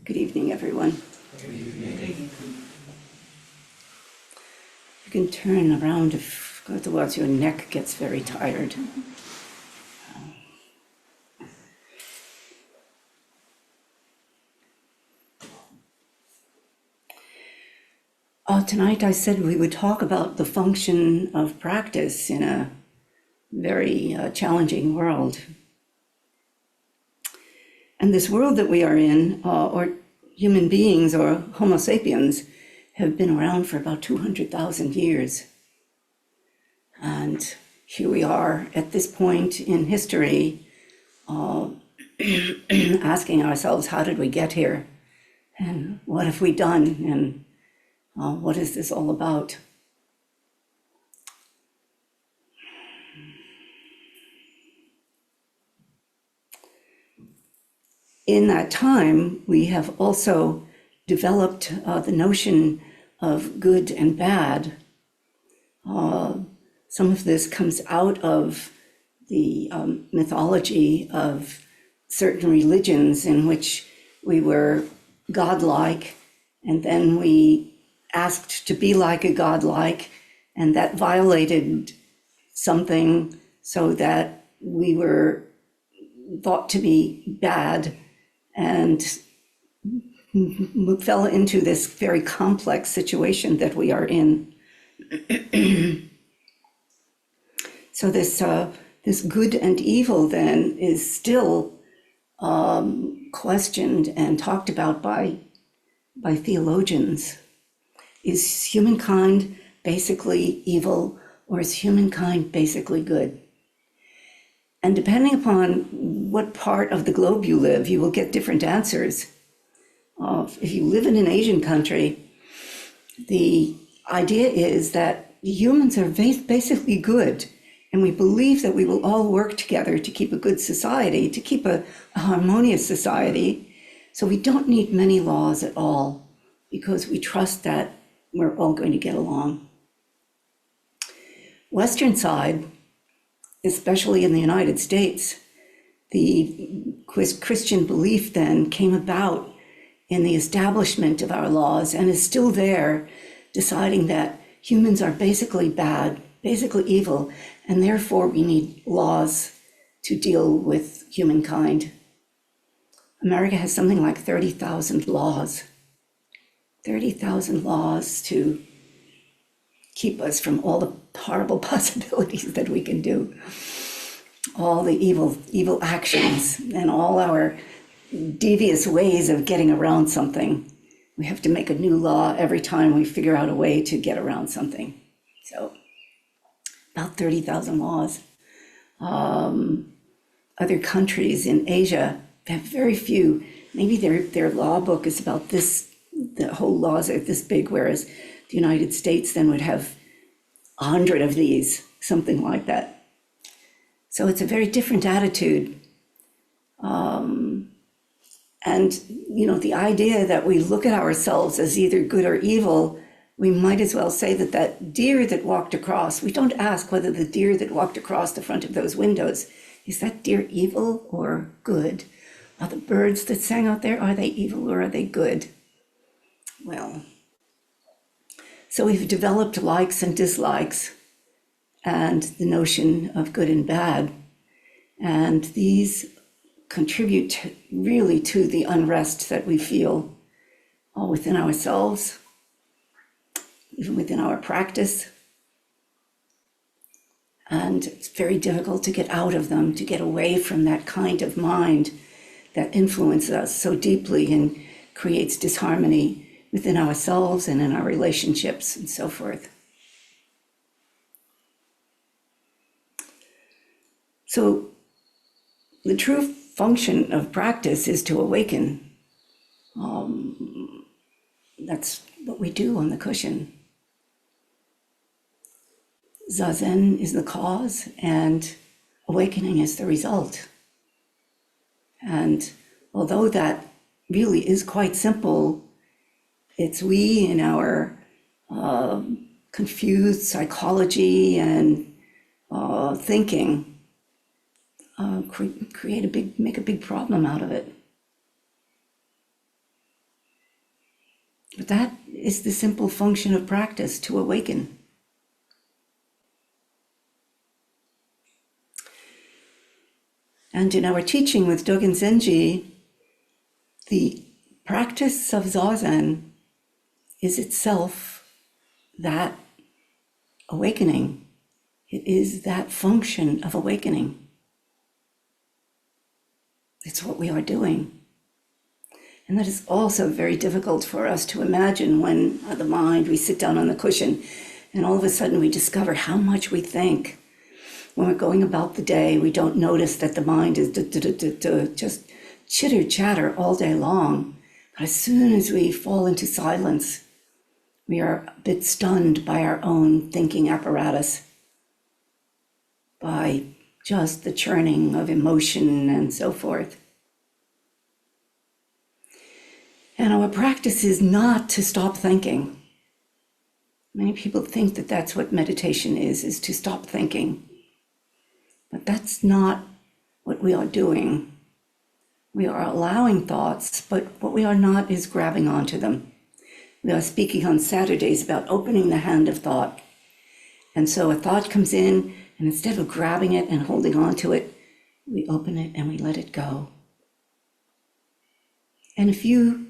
Good evening, everyone. Good evening. You can turn around if otherwise your neck gets very tired. Tonight I said we would talk about the function of practice in a very challenging world. And this world that we are in, or human beings or Homo sapiens, have been around for about 200,000 years. And here we are at this point in history, asking ourselves, how did we get here? And what have we done? And what is this all about? In that time, we have also developed the notion of good and bad. Some of this comes out of the mythology of certain religions in which we were godlike, and then we asked to be like a godlike, and that violated something so that we were thought to be bad, and fell into this very complex situation that we are in. So this good and evil then is still questioned and talked about by theologians. Is humankind basically evil, or is humankind basically good? And depending upon what part of the globe you live, you will get different answers. If you live in an Asian country, the idea is that humans are basically good, and we believe that we will all work together to keep a good society, to keep a harmonious society. So we don't need many laws at all, because we trust that we're all going to get along. Western side, especially in the United States, the Christian belief then came about in the establishment of our laws and is still there, deciding that humans are basically bad, basically evil, and therefore we need laws to deal with humankind. America has something like 30,000 laws. 30,000 laws to keep us from all the horrible possibilities that we can do, all the evil actions, and all our devious ways of getting around something. We have to make a new law every time we figure out a way to get around something. So about 30,000 laws. Other countries in Asia have very few. Maybe their law book is about this. The whole laws are this big, whereas the United States then would have 100 of these, something like that. So it's a very different attitude. And, the idea that we look at ourselves as either good or evil, we might as well say that deer that walked across, we don't ask whether the deer that walked across the front of those windows, is that deer evil or good? Are the birds that sang out there, are they evil or are they good? Well, so we've developed likes and dislikes and the notion of good and bad. And these contribute really to the unrest that we feel all within ourselves, even within our practice. And it's very difficult to get out of them, to get away from that kind of mind that influences us so deeply and creates disharmony within ourselves and in our relationships and so forth. So the true function of practice is to awaken. That's what we do on the cushion. Zazen is the cause and awakening is the result. And although that really is quite simple, it's we in our confused psychology and thinking make a big problem out of it. But that is the simple function of practice, to awaken. And in our teaching with Dogen Zenji, the practice of Zazen is itself that awakening. It is that function of awakening. It's what we are doing. And that is also very difficult for us to imagine when the mind, we sit down on the cushion and all of a sudden we discover how much we think. When we're going about the day, we don't notice that the mind is just chitter chatter all day long. But as soon as we fall into silence, we are a bit stunned by our own thinking apparatus, by just the churning of emotion and so forth. And our practice is not to stop thinking. Many people think that that's what meditation is to stop thinking. But that's not what we are doing. We are allowing thoughts, but what we are not is grabbing onto them. We are speaking on Saturdays about opening the hand of thought. And so a thought comes in, and instead of grabbing it and holding on to it, we open it and we let it go. And if you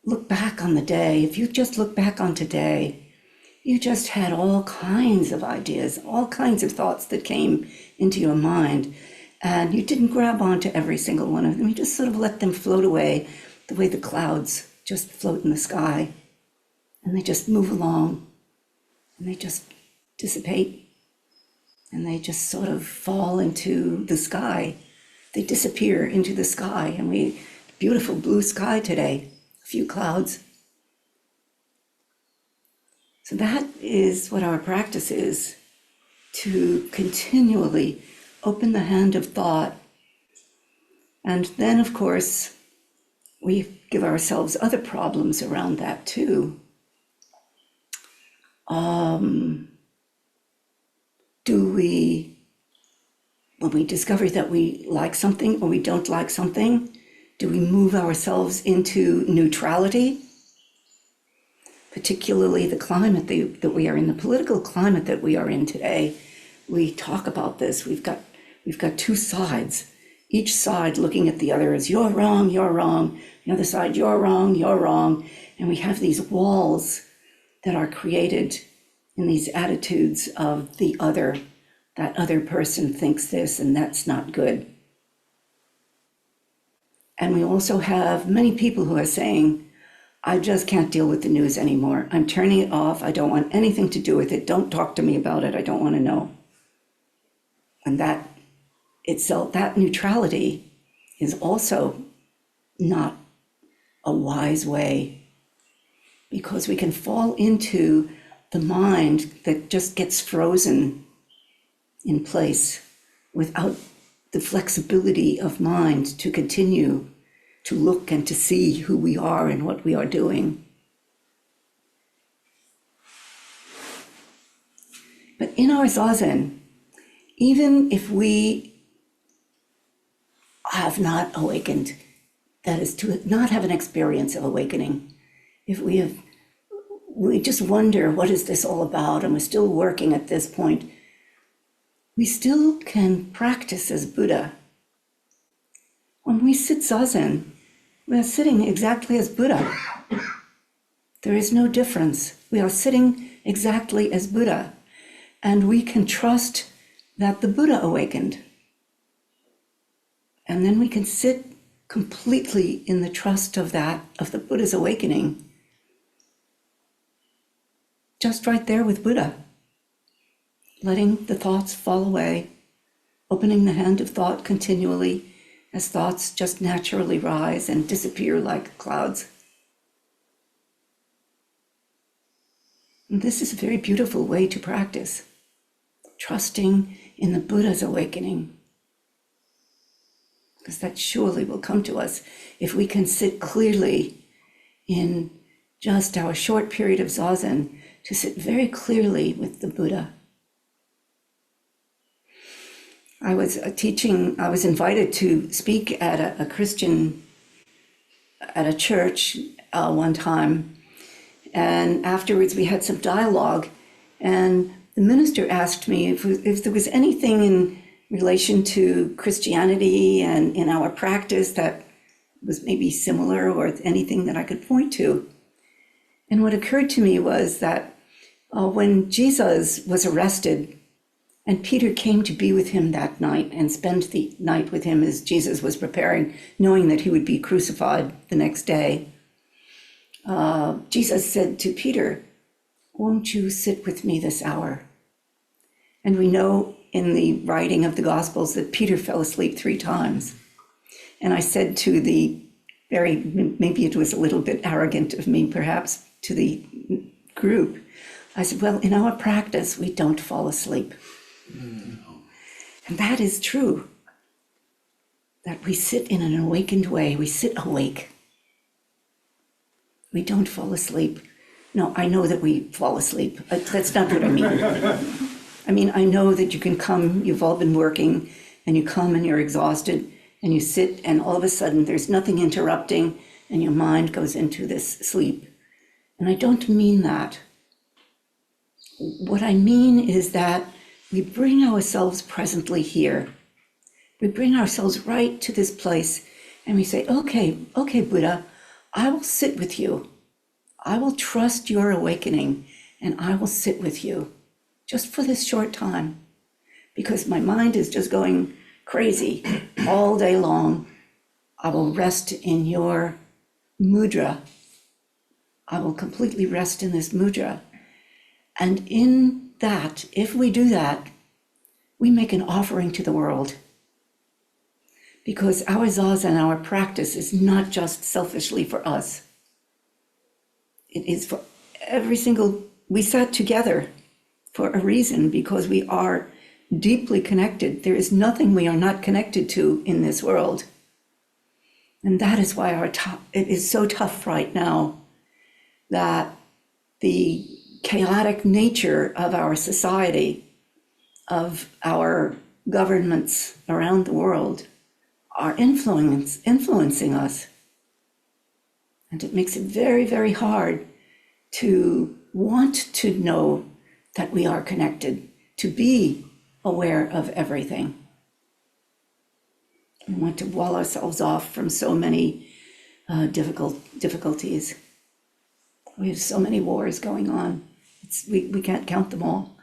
look back on the day, if you just look back on today, you just had all kinds of ideas, all kinds of thoughts that came into your mind, and you didn't grab onto every single one of them. You just sort of let them float away the way the clouds just float in the sky, and they just move along, and they just dissipate, and they just sort of fall into the sky. They disappear into the sky, and beautiful blue sky today, a few clouds. So that is what our practice is, to continually open the hand of thought. And then, of course, we give ourselves other problems around that too. When we discover that we like something or we don't like something, do we move ourselves into neutrality? Particularly the climate that we are in, the political climate that we are in today, we talk about this. We've got two sides, each side looking at the other as you're wrong, the other side, you're wrong. And we have these walls that are created in these attitudes of the other. That other person thinks this and that's not good. And we also have many people who are saying, I just can't deal with the news anymore. I'm turning it off. I don't want anything to do with it. Don't talk to me about it. I don't want to know. And that itself, that neutrality is also not a wise way, because we can fall into the mind that just gets frozen in place without the flexibility of mind to continue to look and to see who we are and what we are doing. But in our Zazen, even if we have not awakened, that is to not have an experience of awakening, if we just wonder, what is this all about? And we're still working at this point, we still can practice as Buddha. When we sit Zazen, we are sitting exactly as Buddha. There is no difference. We are sitting exactly as Buddha. And we can trust that the Buddha awakened. And then we can sit completely in the trust of the Buddha's awakening. Just right there with Buddha. Letting the thoughts fall away, opening the hand of thought continually, as thoughts just naturally rise and disappear like clouds. And this is a very beautiful way to practice, trusting in the Buddha's awakening, because that surely will come to us if we can sit clearly in just our short period of Zazen, to sit very clearly with the Buddha. I was invited to speak at a Christian, at a church one time. And afterwards we had some dialogue, and the minister asked me if there was anything in relation to Christianity and in our practice that was maybe similar, or anything that I could point to. And what occurred to me was that when Jesus was arrested and Peter came to be with him that night and spend the night with him as Jesus was preparing, knowing that he would be crucified the next day, Jesus said to Peter, "Won't you sit with me this hour?" And we know in the writing of the Gospels that Peter fell asleep 3 times. And I said to maybe it was a little bit arrogant of me perhaps, to the group, I said, well, in our practice, we don't fall asleep. And that is true, that we sit in an awakened way, we sit awake. We don't fall asleep. No, I know that we fall asleep. That's not what I mean. I mean, I know that you can come, you've all been working, and you come and you're exhausted, and you sit, and all of a sudden there's nothing interrupting, and your mind goes into this sleep. And I don't mean that. What I mean is that we bring ourselves presently here. We bring ourselves right to this place, and we say, okay, Buddha, I will sit with you. I will trust your awakening, and I will sit with you just for this short time, because my mind is just going crazy all day long. I will rest in your mudra. I will completely rest in this mudra. And in that, if we do that, we make an offering to the world. Because our zazen and our practice is not just selfishly for us. It is for every single, we sat together for a reason, because we are deeply connected. There is nothing we are not connected to in this world. And that is why it is so tough right now, that the chaotic nature of our society, of our governments around the world, are influencing us. And it makes it very, very hard to want to know that we are connected, to be aware of everything. We want to wall ourselves off from so many difficulties. We have so many wars going on. We can't count them all.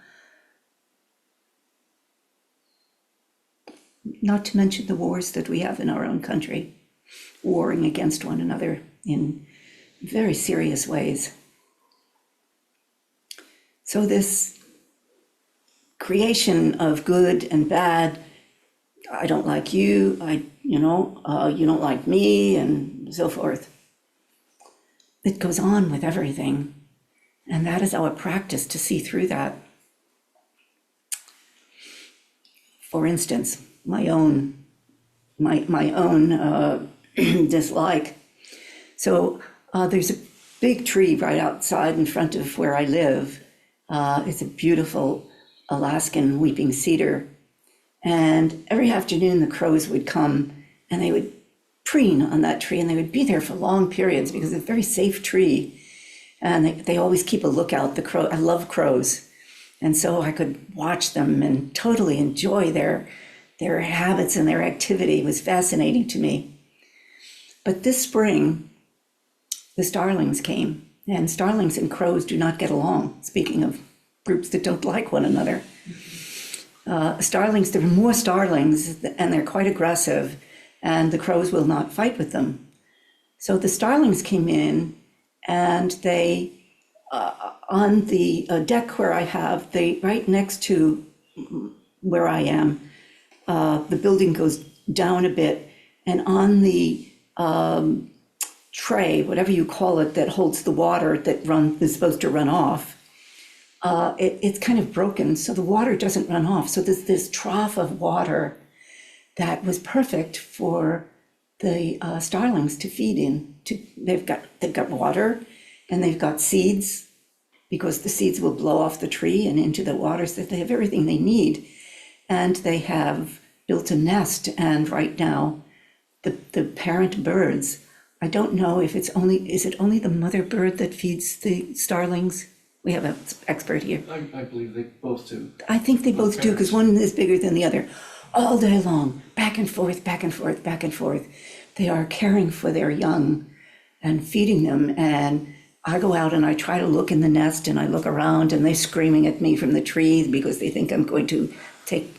Not to mention the wars that we have in our own country, warring against one another in very serious ways. So this creation of good and bad, I don't like you, you don't like me, and so forth. It goes on with everything. And that is our practice, to see through that. For instance, my own dislike. So there's a big tree right outside in front of where I live. It's a beautiful Alaskan weeping cedar. And every afternoon the crows would come and they would preen on that tree, and they would be there for long periods because it's a very safe tree. And they always keep a lookout. I love crows. And so I could watch them and totally enjoy their habits and their activity. It was fascinating to me. But this spring, the starlings came, and starlings and crows do not get along, speaking of groups that don't like one another. Starlings, there are more starlings, and they're quite aggressive, and the crows will not fight with them. So the starlings came in, and they, on the deck where I have, right next to where I am, the building goes down a bit, and on the tray, whatever you call it, that holds the water that is supposed to run off, it's kind of broken, so the water doesn't run off. So there's this trough of water that was perfect for the starlings to feed in. They've got water, and they've got seeds, because the seeds will blow off the tree and into the water, so they have everything they need. And they have built a nest, and right now the parent birds I don't know if is it only the mother bird that feeds the starlings? We have an expert here. I believe they both do. I think they both do, because one is bigger than the other. All day long, back and forth, back and forth, back and forth. They are caring for their young and feeding them. And I go out and I try to look in the nest, and I look around, and they're screaming at me from the tree because they think I'm going to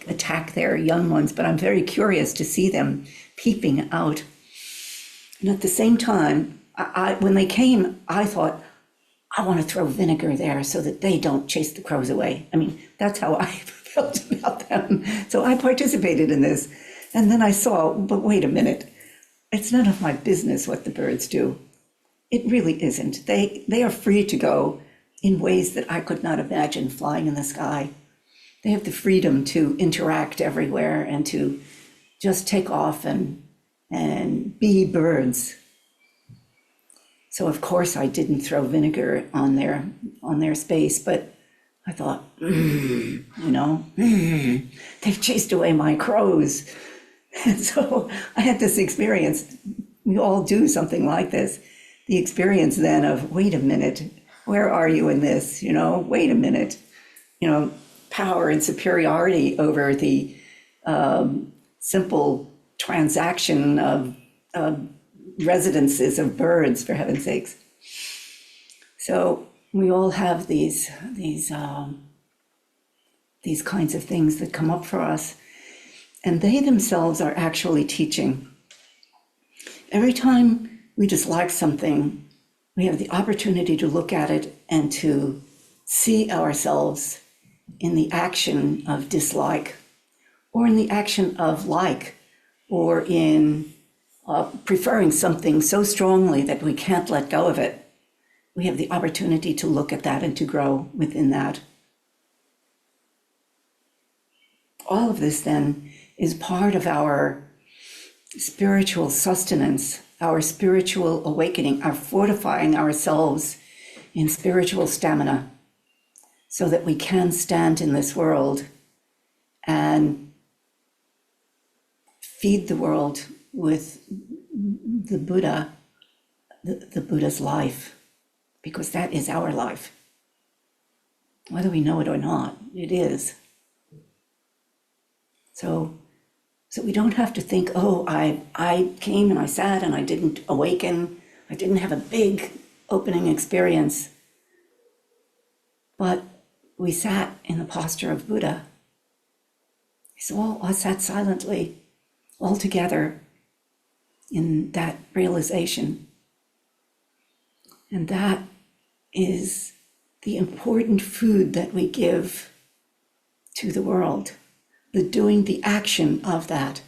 attack their young ones. But I'm very curious to see them peeping out. And at the same time, when they came, I thought, I want to throw vinegar there so that they don't chase the crows away. I mean, that's how I felt about them. So I participated in this. And then I saw, but wait a minute, it's none of my business what the birds do. It really isn't. They are free to go in ways that I could not imagine flying in the sky. They have the freedom to interact everywhere and to just take off and be birds. So of course I didn't throw vinegar on their space, but I thought, they've chased away my crows. And so I had this experience. We all do something like this. The experience then of, wait a minute, where are you in this? Wait a minute, power and superiority over the simple transaction of residences of birds, for heaven's sakes. So we all have these kinds of things that come up for us, and they themselves are actually teaching. Every time we dislike something, we have the opportunity to look at it and to see ourselves in the action of dislike, or in the action of like, or in preferring something so strongly that we can't let go of it. We have the opportunity to look at that and to grow within that. All of this then is part of our spiritual sustenance, our spiritual awakening, our fortifying ourselves in spiritual stamina so that we can stand in this world and feed the world with the Buddha, the Buddha's life, because that is our life. Whether we know it or not, it is. So we don't have to think, I came and I sat and I didn't awaken, I didn't have a big opening experience, but we sat in the posture of Buddha. So I sat silently, all together, in that realization. And that is the important food that we give to the world, the action of that.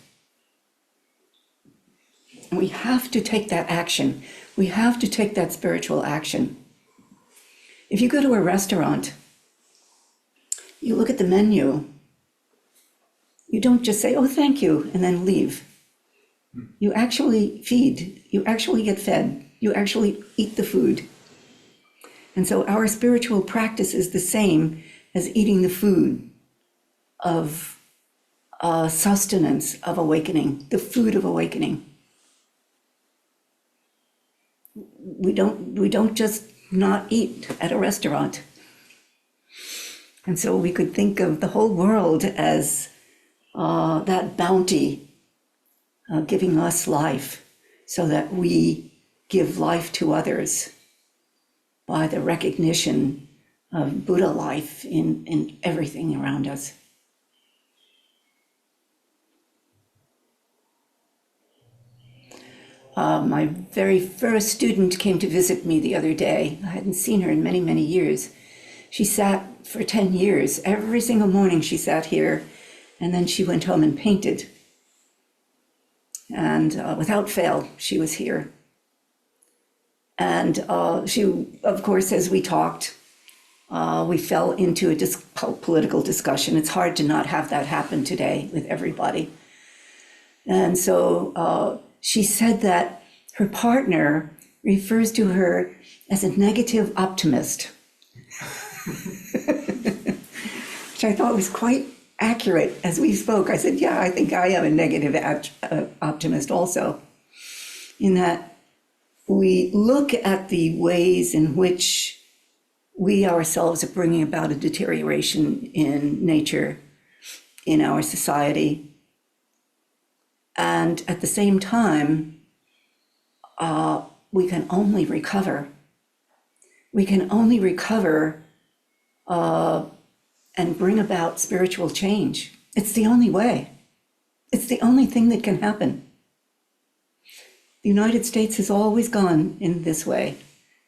And we have to take that action. We have to take that spiritual action. If you go to a restaurant, you look at the menu, you don't just say, oh, thank you, and then leave. You actually feed, you actually get fed, you actually eat the food. And so our spiritual practice is the same as eating the food of sustenance of awakening, the food of awakening. We don't just not eat at a restaurant. And so we could think of the whole world as that bounty giving us life so that we give life to others by the recognition of Buddha life in everything around us. My very first student came to visit me the other day. I hadn't seen her in many, many years. She sat for 10 years. Every single morning she sat here, and then she went home and painted. And without fail, she was here. And she, of course, as we talked, we fell into a political discussion. It's hard to not have that happen today with everybody. And so she said that her partner refers to her as a negative optimist, which I thought was quite accurate. As we spoke, I said, yeah, I think I am a negative optimist also, in that we look at the ways in which we ourselves are bringing about a deterioration in nature, in our society, and at the same time, we can only recover. We can only recover and bring about spiritual change. It's the only way. It's the only thing that can happen. The United States has always gone in this way.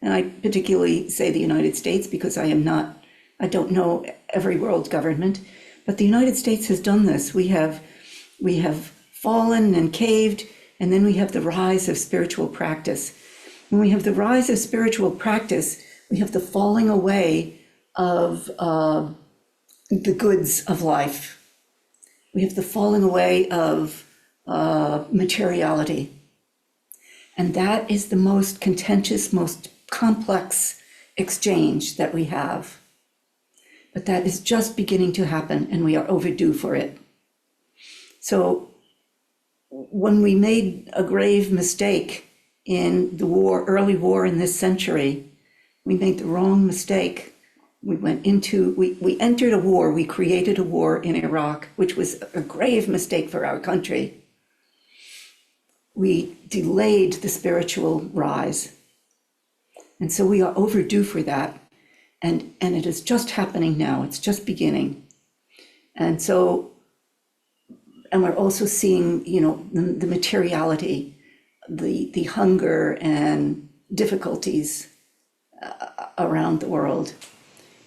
And I particularly say the United States because I don't know every world government, but the United States has done this. We have fallen and caved, and then we have the rise of spiritual practice. When we have the rise of spiritual practice, we have the falling away of the goods of life. We have the falling away of materiality. And that is the most contentious, most complex exchange that we have. But that is just beginning to happen, and we are overdue for it. So when we made a grave mistake in the early war in this century, we made the wrong mistake. We entered a war, we created a war in Iraq, which was a grave mistake for our country. We delayed the spiritual rise. And so we are overdue for that. And it is just happening now. It's just beginning. And we're also seeing, the materiality, the hunger and difficulties around the world.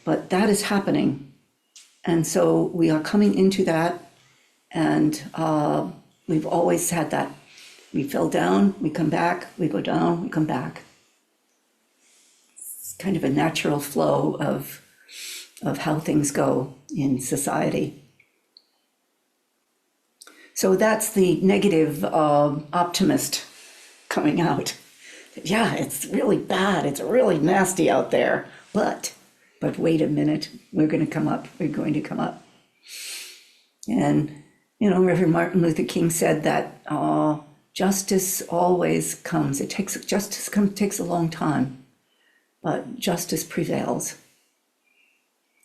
But that is happening. And so we are coming into that. And we've always had that. We fell down, we come back, we go down, we come back. It's kind of a natural flow of how things go in society. So that's the negative optimist coming out. Yeah, it's really bad, it's really nasty out there, but wait a minute, we're going to come up. And, Reverend Martin Luther King said that justice always comes. Justice takes a long time, but justice prevails.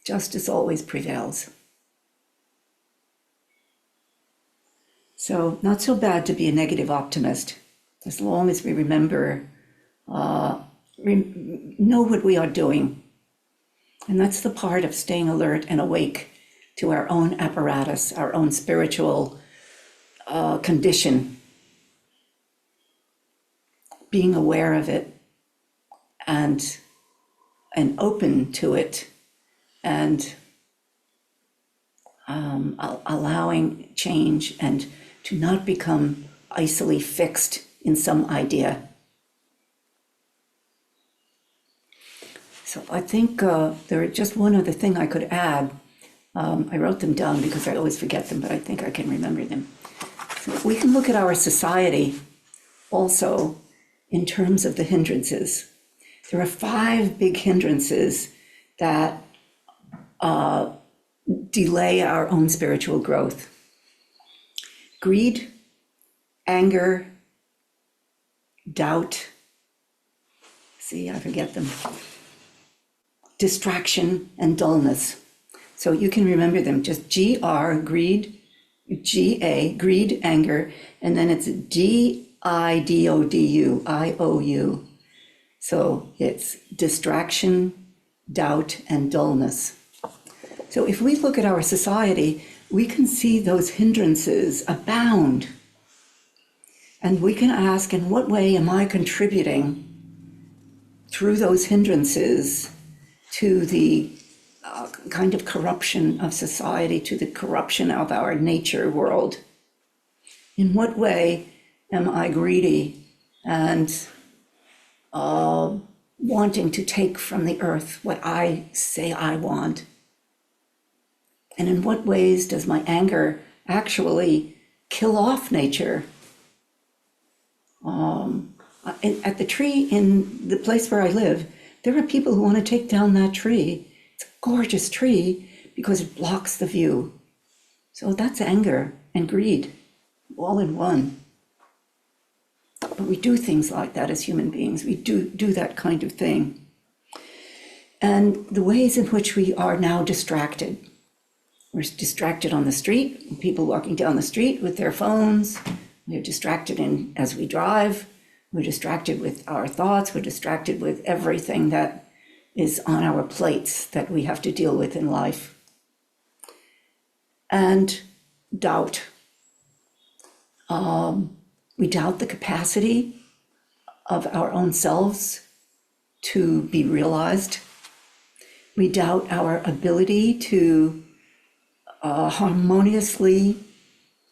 Justice always prevails. So not so bad to be a negative optimist, as long as we remember, know what we are doing. And that's the part of staying alert and awake to our own apparatus, our own spiritual condition. Being aware of it and open to it and allowing change and to not become icily fixed in some idea. So I think there is just one other thing I could add. I wrote them down because I always forget them, but I think I can remember them. So we can look at our society also in terms of the hindrances. There are 5 big hindrances that delay our own spiritual growth. Greed, anger, doubt, I forget them, distraction, and dullness. So you can remember them, just G-R, greed, G-A, greed, anger, and then it's D-I-D-O-D-U, I-O-U. So it's distraction, doubt, and dullness. So if we look at our society, we can see those hindrances abound. And we can ask, in what way am I contributing through those hindrances to the kind of corruption of society, to the corruption of our nature world? In what way am I greedy and wanting to take from the earth what I say I want? And in what ways does my anger actually kill off nature? At the tree in the place where I live, there are people who want to take down that tree. It's a gorgeous tree because it blocks the view. So that's anger and greed, all in one. but we do things like that as human beings. We do that kind of thing. And the ways in which we are now distracted. We're distracted on the street, people walking down the street with their phones. We're distracted as we drive. We're distracted with our thoughts. We're distracted with everything that is on our plates that we have to deal with in life. And doubt. We doubt the capacity of our own selves to be realized. We doubt our ability to harmoniously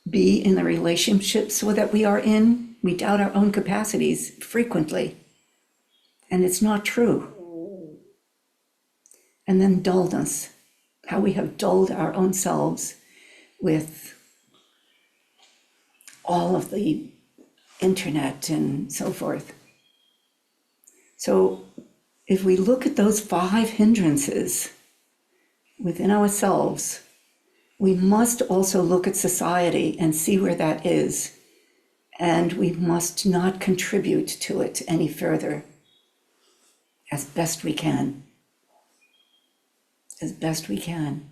be in the relationships that we are in. We doubt our own capacities frequently, and it's not true. And then dullness, how we have dulled our own selves with all of the internet and so forth. So if we look at those 5 hindrances within ourselves, we must also look at society and see where that is. And we must not contribute to it any further, as best we can. As best we can.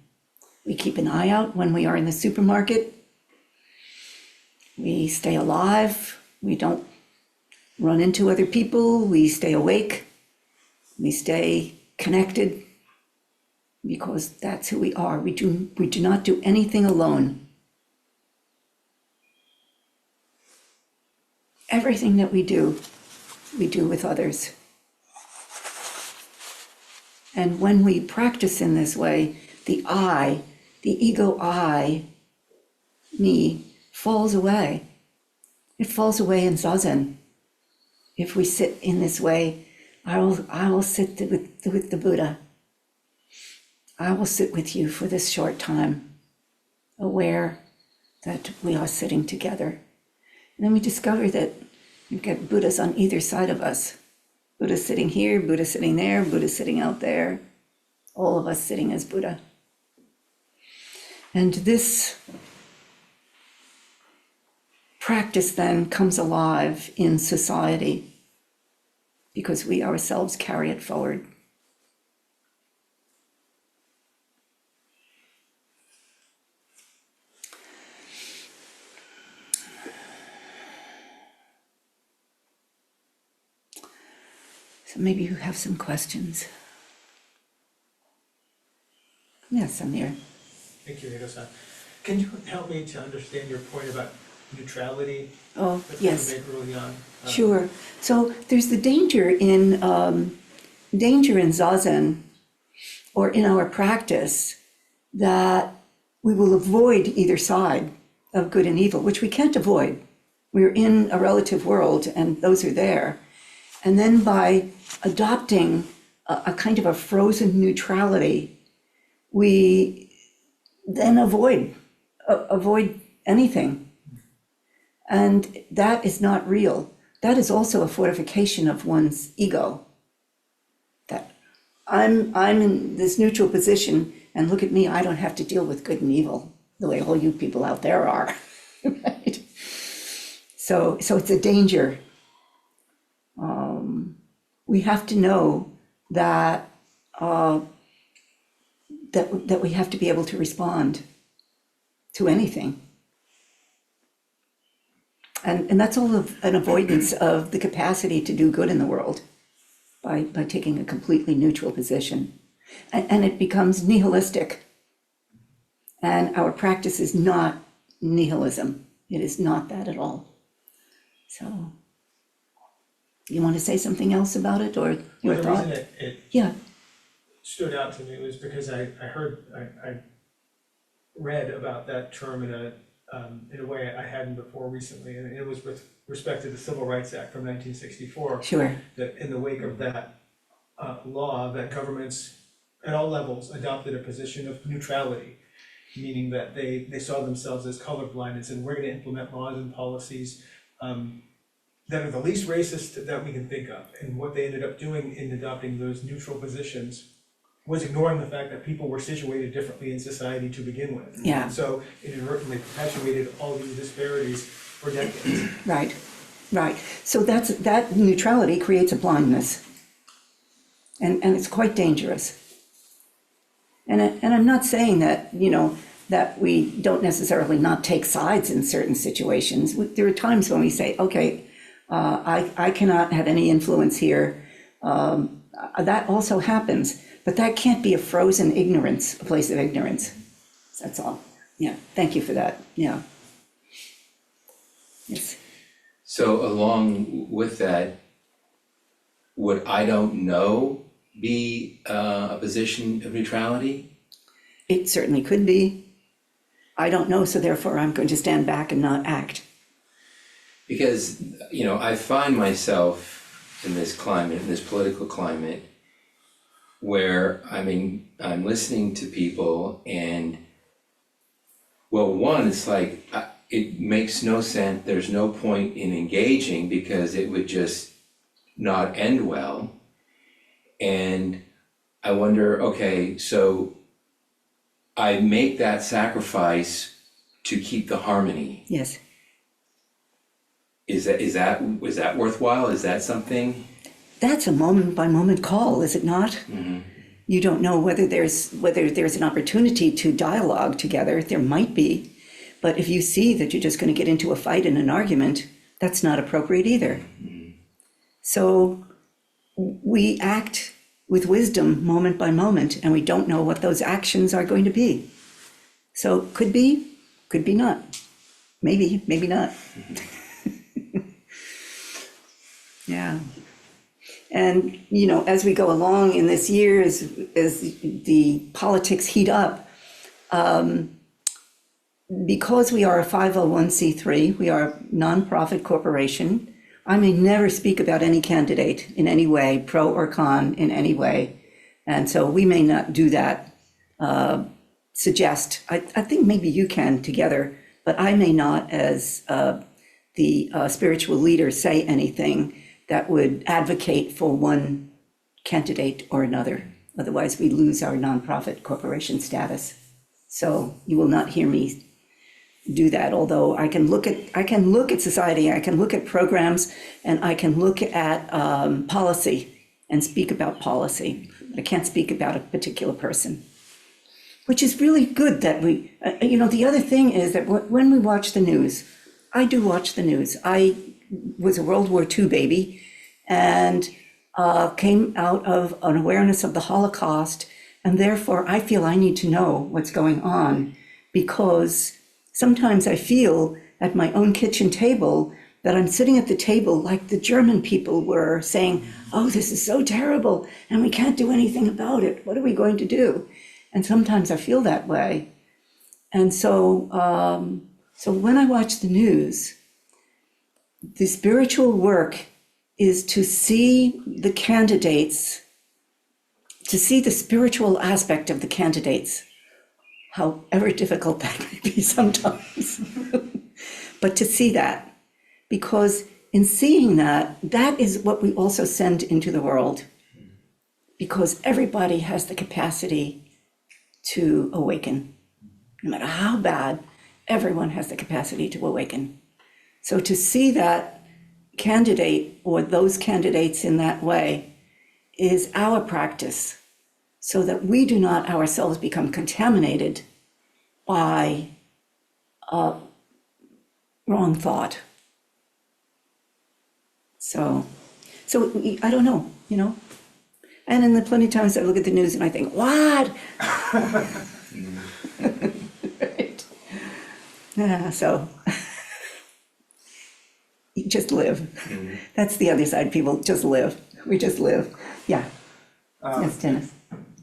We keep an eye out when we are in the supermarket. We stay alive. We don't run into other people. We stay awake. We stay connected, because that's who we are. We do not do anything alone. Everything that we do with others. And when we practice in this way, the I, the ego I, me, falls away. It falls away in Zazen. If we sit in this way, I will sit with the Buddha. I will sit with you for this short time, aware that we are sitting together. And then we discover that we've got Buddhas on either side of us. Buddha sitting here, Buddha sitting there, Buddha sitting out there, all of us sitting as Buddha. And this practice then comes alive in society because we ourselves carry it forward. So maybe you have some questions. Yes, Amir. Thank you, Eidō-san. Can you help me to understand your point about neutrality? Oh, that yes. you made early on? Sure. So there's the danger in Zazen, or in our practice, that we will avoid either side of good and evil, which we can't avoid. We're in a relative world, and those are there. And then by adopting a kind of a frozen neutrality, we then avoid anything. And that is not real. That is also a fortification of one's ego. That I'm in this neutral position, and look at me, I don't have to deal with good and evil the way all you people out there are. Right? So it's a danger. We have to know that that we have to be able to respond to anything. And that's all of an avoidance of the capacity to do good in the world by taking a completely neutral position. And it becomes nihilistic. And our practice is not nihilism. It is not that at all. So, you want to say something else about it, or your thought? The reason it Yeah. stood out to me was because I read about that term in a way I hadn't before recently, and it was with respect to the Civil Rights Act from 1964. Sure. That in the wake of that law, that governments at all levels adopted a position of neutrality, meaning that they saw themselves as colorblind and said, we're going to implement laws and policies that are the least racist that we can think of. And what they ended up doing in adopting those neutral positions was ignoring the fact that people were situated differently in society to begin with. Yeah. And so it inadvertently perpetuated all these disparities for decades. Right. Right. So that neutrality creates a blindness. And it's quite dangerous. And I'm not saying that, that we don't necessarily not take sides in certain situations. There are times when we say, okay, I cannot have any influence here. That also happens, but that can't be a frozen ignorance, a place of ignorance. That's all. Yeah, thank you for that. Yeah. Yes. So along with that, would I don't know be a position of neutrality? It certainly could be. I don't know, so therefore I'm going to stand back and not act. Because, I find myself in this climate, in this political climate, where, I'm listening to people and, well, one, it's like, it makes no sense, there's no point in engaging because it would just not end well. And I wonder, okay, so I make that sacrifice to keep the harmony. Yes. Is that worthwhile? Is that something? That's a moment by moment call, is it not? Mm-hmm. You don't know whether there's an opportunity to dialogue together. There might be, but if you see that you're just going to get into a fight and an argument, that's not appropriate either. Mm-hmm. So we act with wisdom moment by moment, and we don't know what those actions are going to be. So could be not. Maybe not. Yeah. And, as we go along in this year, as the politics heat up, because we are a 501c3, we are a nonprofit corporation, I may never speak about any candidate in any way, pro or con in any way. And so we may not do that, suggest. I think maybe you can together, but I may not, as the spiritual leader, say anything that would advocate for one candidate or another. Otherwise, we lose our nonprofit corporation status. So you will not hear me do that, although I can look at society, I can look at programs, and I can look at policy and speak about policy. I can't speak about a particular person, which is really good that we, the other thing is that when we watch the news, I do watch the news. I was a World War II baby and came out of an awareness of the Holocaust, and therefore I feel I need to know what's going on, because sometimes I feel at my own kitchen table that I'm sitting at the table like the German people were, saying, oh, this is so terrible and we can't do anything about it. What are we going to do? And sometimes I feel that way. And so when I watch the news, the spiritual work is to see the candidates, to see the spiritual aspect of the candidates, however difficult that may be sometimes, but to see that, because in seeing that, that is what we also send into the world, because everybody has the capacity to awaken. No matter how bad, everyone has the capacity to awaken. So to see that candidate or those candidates in that way is our practice, so that we do not ourselves become contaminated by wrong thought. So I don't know, And in the plenty of times I look at the news and I think, what? Right. Yeah, so you just live. Mm-hmm. That's the other side, people just live. We just live. Yeah. Yes, Dennis.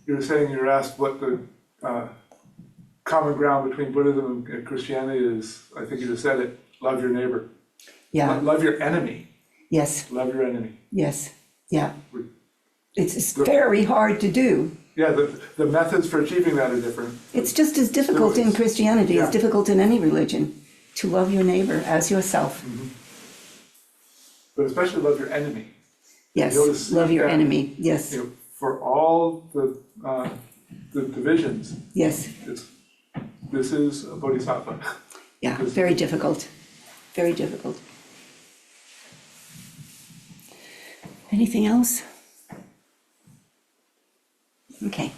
You were saying, you were asked what the common ground between Buddhism and Christianity is. I think you just said it. Love your neighbor. Yeah. Love your enemy. Yes. Love your enemy. Yes. Yeah. It's very hard to do. Yeah, the methods for achieving that are different. It's just as difficult in Christianity as difficult in any religion, to love your neighbor as yourself. Mm-hmm. But especially love your enemy. Yes, love your enemy, yes. For all the divisions. Yes. This is a bodhisattva. Yeah, very difficult, very difficult. Anything else? Okay.